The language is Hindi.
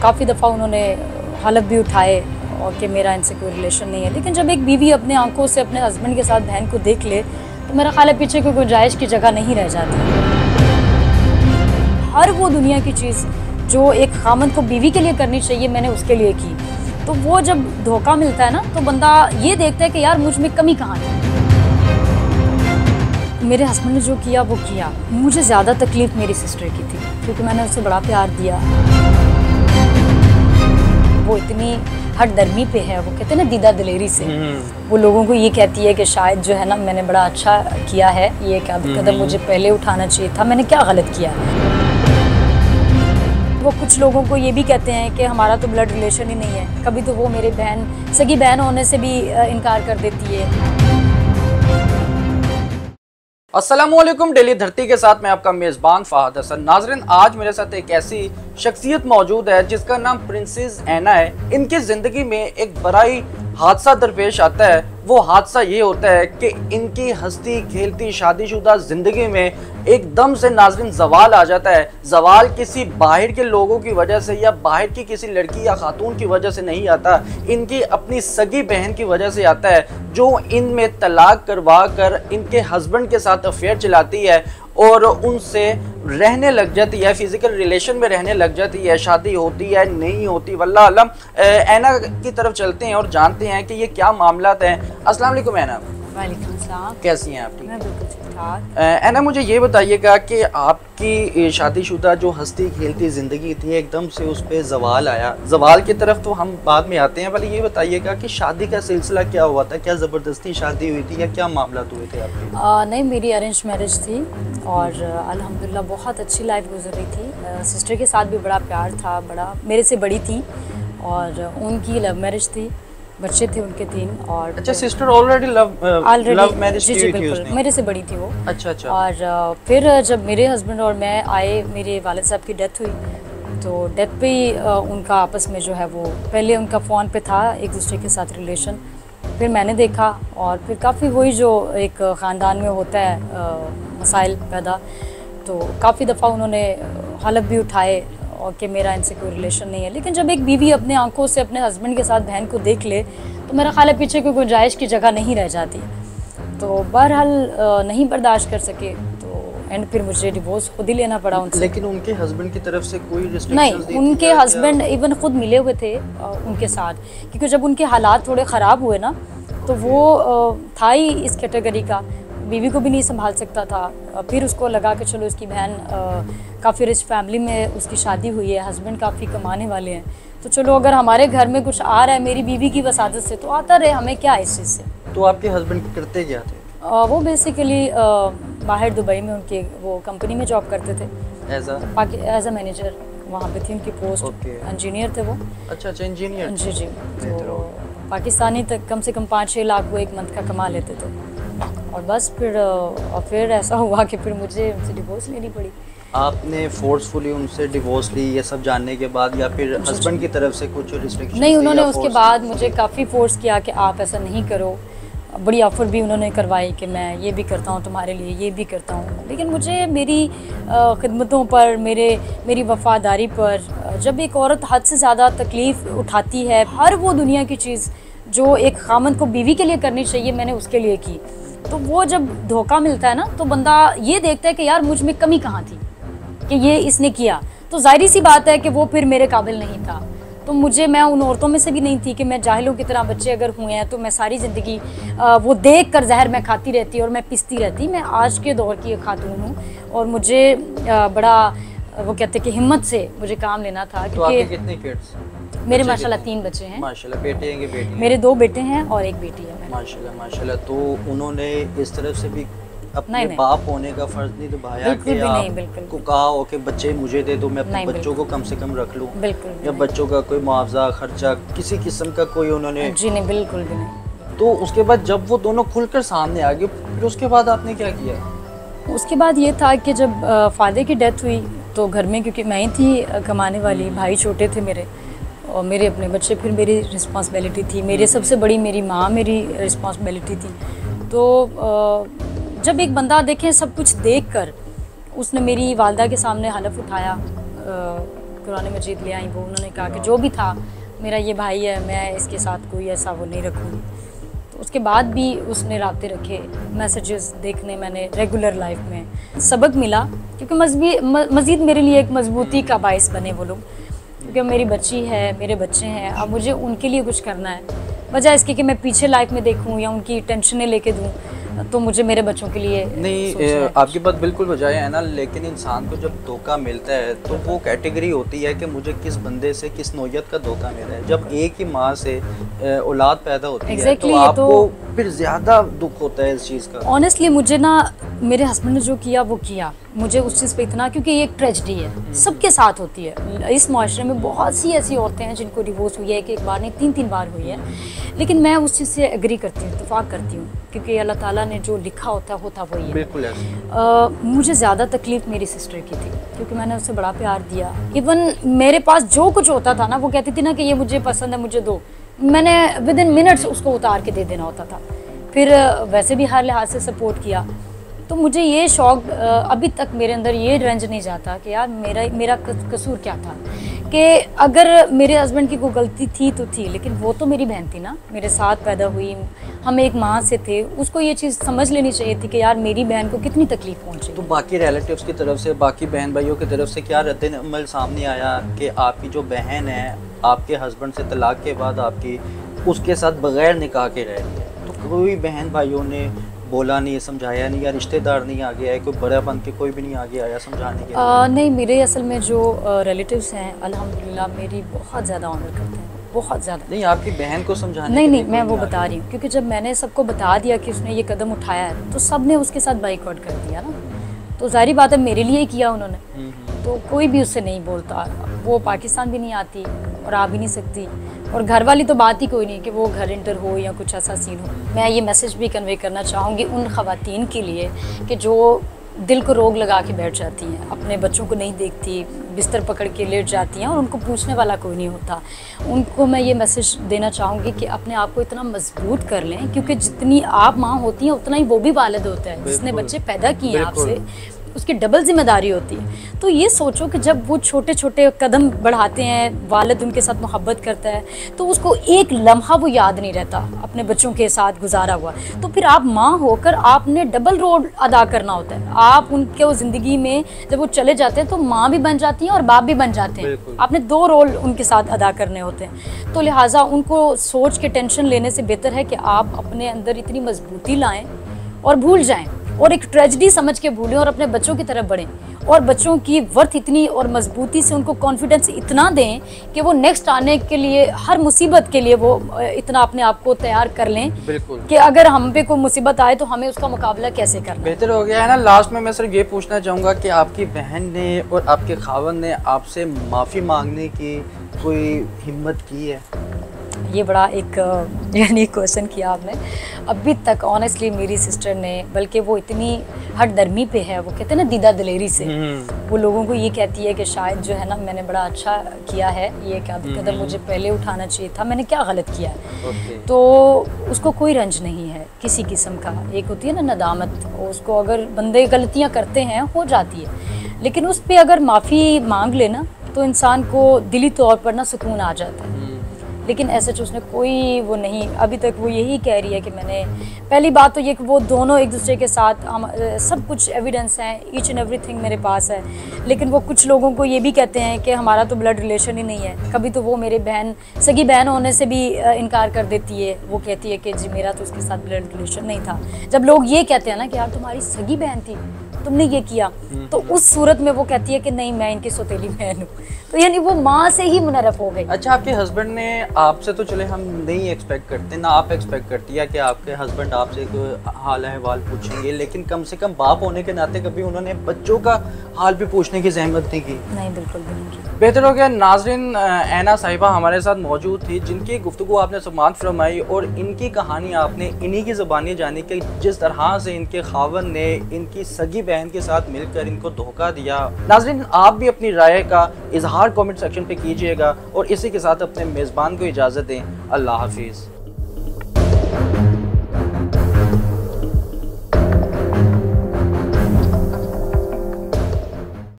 काफ़ी दफ़ा उन्होंने हलफ भी उठाए और कि मेरा इनसे कोई रिलेशन नहीं है, लेकिन जब एक बीवी अपने आंखों से अपने हस्बैंड के साथ बहन को देख ले तो मेरा ख्याल है पीछे कोई गुंजाइश की जगह नहीं रह जाती। हर वो दुनिया की चीज़ जो एक खामद को बीवी के लिए करनी चाहिए मैंने उसके लिए की। तो वो जब धोखा मिलता है ना तो बंदा ये देखता है कि यार मुझ में कमी कहाँ है। मेरे हस्बैंड ने जो किया वो किया। मुझे ज़्यादा तकलीफ़ मेरी सिस्टर की थी क्योंकि मैंने उससे बड़ा प्यार दिया। वो इतनी हट दर्मी पे है, वो कहते हैं ना दीदा दिलेरी से, वो लोगों को ये कहती है कि शायद जो है ना मैंने बड़ा अच्छा किया है, ये कदम मुझे पहले उठाना चाहिए था, मैंने क्या गलत किया। वो कुछ लोगों को ये भी कहते हैं कि हमारा तो ब्लड रिलेशन ही नहीं है। कभी तो वो मेरे सगी बहन होने से भी इनकार कर देती है। अस्सलामुअलैकुम। डेली धरती के साथ मैं आपका मेज़बान फ़ाहद हसन। नाज़रीन, आज मेरे साथ एक ऐसी शख्सियत मौजूद है जिसका नाम प्रिंसेस ऐना है। इनकी ज़िंदगी में एक बड़ा ही हादसा दरपेश आता है। वो हादसा ये होता है कि इनकी हंसती खेलती शादीशुदा ज़िंदगी में एकदम से नाज़रीन ज़वाल आ जाता है। ज़वाल किसी बाहर के लोगों की वजह से या बाहर की किसी लड़की या खातून की वजह से नहीं आता, इनकी अपनी सगी बहन की वजह से आता है, जो इनमें तलाक करवा कर इनके हस्बैंड के साथ अफेयर चलाती है और उनसे रहने लग जाती है, फिजिकल रिलेशन में रहने लग जाती है। शादी होती है नहीं होती, वल्लाह आलम। ऐना की तरफ चलते हैं और जानते हैं कि ये क्या मामला हैं। अस्सलाम वालेकुम ऐना। वालेकुम सलाम। कैसी हैं आप? ठीक। मैं बिल्कुल ठीक-ठाक। ऐना, मुझे ये बताइएगा कि आपकी शादीशुदा जो हंसती खेलती ज़िंदगी थी एकदम से उस पर ज़वाल आया। ज़वाल की तरफ तो हम बाद में आते हैं, पहले ये बताइएगा कि शादी का सिलसिला क्या हुआ था? क्या ज़बरदस्ती शादी हुई थी या क्या मामला हुए थे आपके? नहीं, मेरी अरेंज मैरिज थी और अल्हम्दुलिल्लाह बहुत अच्छी लाइफ गुजर रही थी। सिस्टर के साथ भी बड़ा प्यार था, बड़ा मेरे से बड़ी थी और उनकी लव मैरिज थी, बच्चे थे उनके 3। और अच्छा, सिस्टर ऑलरेडी लव मैरिज जी की बिल्कुल, थी उसने? मेरे से बड़ी थी वो। अच्छा। और फिर जब मेरे हस्बैंड और मैं आए, मेरे वालिद साहब की डेथ हुई, तो डेथ पे ही उनका आपस में जो है वो पहले उनका फ़ोन पे था एक दूसरे के साथ रिलेशन, फिर मैंने देखा और फिर काफ़ी वही जो एक ख़ानदान में होता है मसाइल पैदा, तो काफ़ी दफ़ा उन्होंने हलफ भी उठाए और कि मेरा इनसे कोई रिलेशन नहीं है, लेकिन जब एक बीवी अपने आंखों से अपने हस्बैंड के साथ बहन को देख ले तो मेरा ख्याल है पीछे कोई गुंजाइश की जगह नहीं रह जाती। तो बहरहाल नहीं बर्दाश्त कर सके तो एंड फिर मुझे डिवोर्स खुद ही लेना पड़ा उनसे। लेकिन उनके हस्बैंड की तरफ से कोई नहीं, उनके हस्बैंड इवन खुद मिले हुए थे उनके साथ, क्योंकि जब उनके हालात थोड़े ख़राब हुए ना तो वो था ही इस कैटेगरी का, बीवी को भी नहीं संभाल सकता था। फिर उसको लगा कि चलो इसकी बहन काफ़ी रिच फैमिली में उसकी शादी हुई है, हस्बैंड काफ़ी कमाने वाले हैं, तो चलो अगर हमारे घर में कुछ आ रहा है मेरी बीवी की वसादत से तो आता रहे, हमें क्या इस चीज़ से। तो आपके हस्बैंड करते क्या थे? वो बेसिकली बाहर दुबई में उनके वो कंपनी में जॉब करते थे एज अ मैनेजर, वहाँ पे थी उनकी पोस्ट। इंजीनियर थे वो। अच्छा, इंजीनियर। जी। तो पाकिस्तानी तक कम से कम 5-6 लाख वो एक मंथ का कमा लेते थे। और बस फिर ऐसा हुआ कि फिर मुझे उनसे डिवोर्स लेनी पड़ी। आपने फोर्सफुली उनसे डिवोर्स ली ये सब जानने के बाद, या फिर हस्बैंड की तरफ से कुछ रिस्ट्रिक्शन? नहीं, उन्होंने उसके बाद मुझे काफ़ी फोर्स किया कि आप ऐसा नहीं करो। बड़ी ऑफ़र भी उन्होंने करवाई कि मैं ये भी करता हूँ तुम्हारे लिए, ये भी करता हूँ, लेकिन मुझे मेरी खिदमतों पर, मेरी वफ़ादारी पर जब एक औरत हद से ज़्यादा तकलीफ़ उठाती है, हर वो दुनिया की चीज़ जो एक खामद को बीवी के लिए करनी चाहिए मैंने उसके लिए की, तो वो जब धोखा मिलता है ना तो बंदा ये देखता है कि यार मुझ में कमी कहाँ थी कि ये इसने किया, तो जाहिर सी बात है कि वो फिर मेरे काबिल नहीं था। तो मैं उन औरतों में से भी नहीं थी कि मैं जाहिलों की तरह, बच्चे अगर हुए हैं तो मैं सारी ज़िंदगी वो देख कर जहर मैं खाती रहती और मैं पिसती रहती। मैं आज के दौर की एक खातून हूँ और मुझे बड़ा वो कहते कि हिम्मत से मुझे काम लेना था। तो आपके कितने किड्स? मेरे माशाल्लाह 3 बच्चे हैं। माशाल्लाह। बेटे हैं कि बेटी? मेरे 2 बेटे हैं और 1 बेटी है। माशाल्लाह। तो उन्होंने इस तरफ से भी अपने बाप होने का फर्ज नहीं निभाया कि आपको कहा हो कि बच्चे मुझे दे दो, मैं अपने बच्चों को कम से कम रख लूं, या बच्चों का कोई मुआवजा खर्चा किसी किस्म का कोई उन्होंने? जी नहीं, बिल्कुल भी नहीं। तो उसके बाद जब वो दोनों खुलकर सामने आ गए, फिर उसके बाद आपने क्या किया? उसके बाद ये था कि जब फादर की डेथ हुई तो घर में, क्योंकि मैं ही थी कमाने वाली, भाई छोटे थे मेरे और मेरे अपने बच्चे, फिर मेरी रिस्पॉन्सिबिलिटी थी, मेरे सबसे बड़ी मेरी माँ मेरी रिस्पॉन्सिबिलिटी थी। तो जब एक बंदा देखें सब कुछ देखकर, उसने मेरी वालदा के सामने हलफ उठाया कुरान मजीद ले आई वो, उन्होंने कहा कि जो भी था मेरा ये भाई है, मैं इसके साथ कोई ऐसा वो नहीं रखूँगी। तो उसके बाद भी उसने राब्ते रखे, मैसेजेस देखने मैंने रेगुलर लाइफ में। सबक मिला क्योंकि मज़ीद मेरे लिए एक मजबूती का बायस बने वो लोग, क्योंकि मेरी बच्ची है, मेरे बच्चे हैं, अब मुझे उनके लिए कुछ करना है। वजह इसकी कि मैं पीछे लाइफ में देखूं या उनकी टेंशनें लेके दूं, तो मुझे मेरे बच्चों के लिए नहीं, आपकी बात बिल्कुल वजह है ना, लेकिन इंसान को जब धोखा मिलता है तो वो कैटेगरी होती है कि मुझे किस बंदे से किस नौयत का धोखा मिला है। जब एक ही माँ से औलाद पैदा होती है तो आपको फिर ज़्यादा दुख होता है इस चीज़ का। ऑनेस्टली मुझे ना मेरे हस्बैंड ने जो किया वो किया, मुझे उस चीज़ पे इतना, क्योंकि ये एक ट्रेजेडी है, सबके साथ होती है। इस माशरे में बहुत सी ऐसी औरतें हैं जिनको डिवोर्स हुई है कि एक बार नहीं 3-3 बार हुई है, लेकिन मैं उस चीज़ से एग्री करती हूँ, इत्तेफाक करती हूँ, क्योंकि अल्लाह ताला ने जो लिखा होता वही है। बिल्कुल ऐसे। मुझे ज़्यादा तकलीफ़ मेरी सिस्टर की थी, क्योंकि मैंने उसे बड़ा प्यार दिया। इवन मेरे पास जो कुछ होता था ना, वो कहती थी ना कि ये मुझे पसंद है, मुझे दो, मैंने विद इन मिनट्स उसको उतार के दे देना होता था। फिर वैसे भी हर लिहाज से सपोर्ट किया। तो मुझे ये शौक़ अभी तक मेरे अंदर ये रंज नहीं जाता कि यार मेरा कसूर क्या था, कि अगर मेरे हस्बैंड की कोई गलती थी तो थी, लेकिन वो तो मेरी बहन थी ना, मेरे साथ पैदा हुई, हम एक माँ से थे, उसको ये चीज़ समझ लेनी चाहिए थी कि यार मेरी बहन को कितनी तकलीफ़ पहुँची। तो बाकी रिलेटिव्स की तरफ से, बाकी बहन भाइयों की तरफ से क्या रद्द-ए-अमल सामने आया कि आपकी जो बहन है आपके हस्बैंड से तलाक के बाद आपकी उसके साथ बग़ैर निकाह के रह रही है? तो कोई बहन भाइयों ने बोला नहीं, समझाया नहीं, या रिश्तेदार नहीं आ गया है, कोई बड़ा बन के कोई भी नहीं आगे आया समझाने के लिए? नहीं, मेरे असल में जो रिलेटिव्स हैं अल्हम्दुलिल्लाह मेरी बहुत ज़्यादा ऑनर करते हैं, बहुत ज़्यादा। नहीं, आपकी बहन को समझाने नहीं, मैं वो बता रही हूँ, क्योंकि जब मैंने सबको बता दिया कि उसने ये कदम उठाया है तो सब ने उसके साथ बाइकआउट कर दिया ना, तो ज़ाहिर बात है मेरे लिए किया उन्होंने, तो कोई भी उससे नहीं बोलता। वो पाकिस्तान भी नहीं आती और आ भी नहीं सकती, और घर वाली तो बात ही कोई नहीं कि वो घर इंटर हो या कुछ ऐसा सीन हो। मैं ये मैसेज भी कन्वे करना चाहूँगी उन ख़वातीन के लिए कि जो दिल को रोग लगा के बैठ जाती हैं, अपने बच्चों को नहीं देखती, बिस्तर पकड़ के लेट जाती हैं और उनको पूछने वाला कोई नहीं होता। उनको मैं ये मैसेज देना चाहूँगी कि अपने आप को इतना मजबूत कर लें, क्योंकि जितनी आप माँ होती हैं उतना ही वो भी वालिद होता है, जिसने बच्चे पैदा किए हैं आपसे, उसकी डबल जिम्मेदारी होती है। तो ये सोचो कि जब वो छोटे छोटे कदम बढ़ाते हैं, वालिद उनके साथ मोहब्बत करता है, तो उसको एक लम्हा वो याद नहीं रहता अपने बच्चों के साथ गुजारा हुआ। तो फिर आप माँ होकर आपने डबल रोल अदा करना होता है। आप उनके ज़िंदगी में जब वो चले जाते हैं तो माँ भी बन जाती हैं और बाप भी बन जाते हैं। आपने 2 रोल उनके साथ अदा करने होते हैं। तो लिहाजा उनको सोच के टेंशन लेने से बेहतर है कि आप अपने अंदर इतनी मजबूती लाएँ और भूल जाएँ, और एक ट्रेजेडी समझ के भूलें और अपने बच्चों की तरफ बढ़ें, और बच्चों की वर्थ इतनी और मजबूती से उनको कॉन्फिडेंस इतना दें कि वो नेक्स्ट आने के लिए, हर मुसीबत के लिए वो इतना अपने आप को तैयार कर लें कि अगर हम पे कोई मुसीबत आए तो हमें उसका मुकाबला कैसे करना। बेहतर हो गया है ना। लास्ट में मैं सिर्फ ये पूछना चाहूँगा कि आपकी बहन ने और आपके खावन ने आपसे माफ़ी मांगने की कोई हिम्मत की है? ये बड़ा एक यानी क्वेश्चन किया आपने। अभी तक ऑनेस्टली मेरी सिस्टर ने, बल्कि वो इतनी हट दर्मी पे है, वो कहते हैं ना दीदा दिलेरी से, वो लोगों को ये कहती है कि शायद जो है ना मैंने बड़ा अच्छा किया है, ये कदम मुझे पहले उठाना चाहिए था, मैंने क्या गलत किया है। तो उसको कोई रंज नहीं है किसी किस्म का। एक होती है ना नदामत, उसको अगर बंदे गलतियाँ करते हैं हो जाती है, लेकिन उस पर अगर माफ़ी मांग लेना तो इंसान को दिली तौर पर ना सुकून आ जाता है। लेकिन ऐसे उसने कोई वो नहीं, अभी तक वो यही कह रही है कि मैंने, पहली बात तो ये कि वो दोनों एक दूसरे के साथ हम सब कुछ एविडेंस हैं, ईच एंड एवरीथिंग मेरे पास है, लेकिन वो कुछ लोगों को ये भी कहते हैं कि हमारा तो ब्लड रिलेशन ही नहीं है। कभी तो वो मेरे सगी बहन होने से भी इनकार कर देती है, वो कहती है कि जी मेरा तो उसके साथ ब्लड रिलेशन नहीं था। जब लोग ये कहते हैं ना कि यार तुम्हारी सगी बहन थी, तुमने ये किया, तो उस सूरत में वो कहती है कि नहीं मैं इनकी सौतेली बहन हूँ। तो यानी वो माँ से ही मुनरफ हो गई। अच्छा, आपके हस्बैंड ने आपसे, तो चले हम नहीं एक्सपेक्ट करते ना आप एक्सपेक्ट करती है कि आपके हस्बैंड आपसे कोई हाल अहवाल पूछेंगे, लेकिन कम से कम बाप होने के नाते कभी उन्होंने बच्चों का हाल भी पूछने की जहमत नहीं की? नहीं, बिल्कुल भी नहीं की। बेहतर हो गया। नाज़रीन, ऐना साहिबा हमारे साथ मौजूद थी, जिनकी गुफ्तगू आपने समाअत फरमाई और इनकी कहानी आपने इन्हीं की ज़बानी जानी कि जिस तरह से इनके खावन ने इनकी सगी बहन के साथ मिलकर इनको धोखा दिया। नाज़रीन, आप भी अपनी राय का इजहार कमेंट सेक्शन पे कीजिएगा और इसी के साथ अपने मेज़बान को इजाज़त दें। अल्लाह हाफिज़।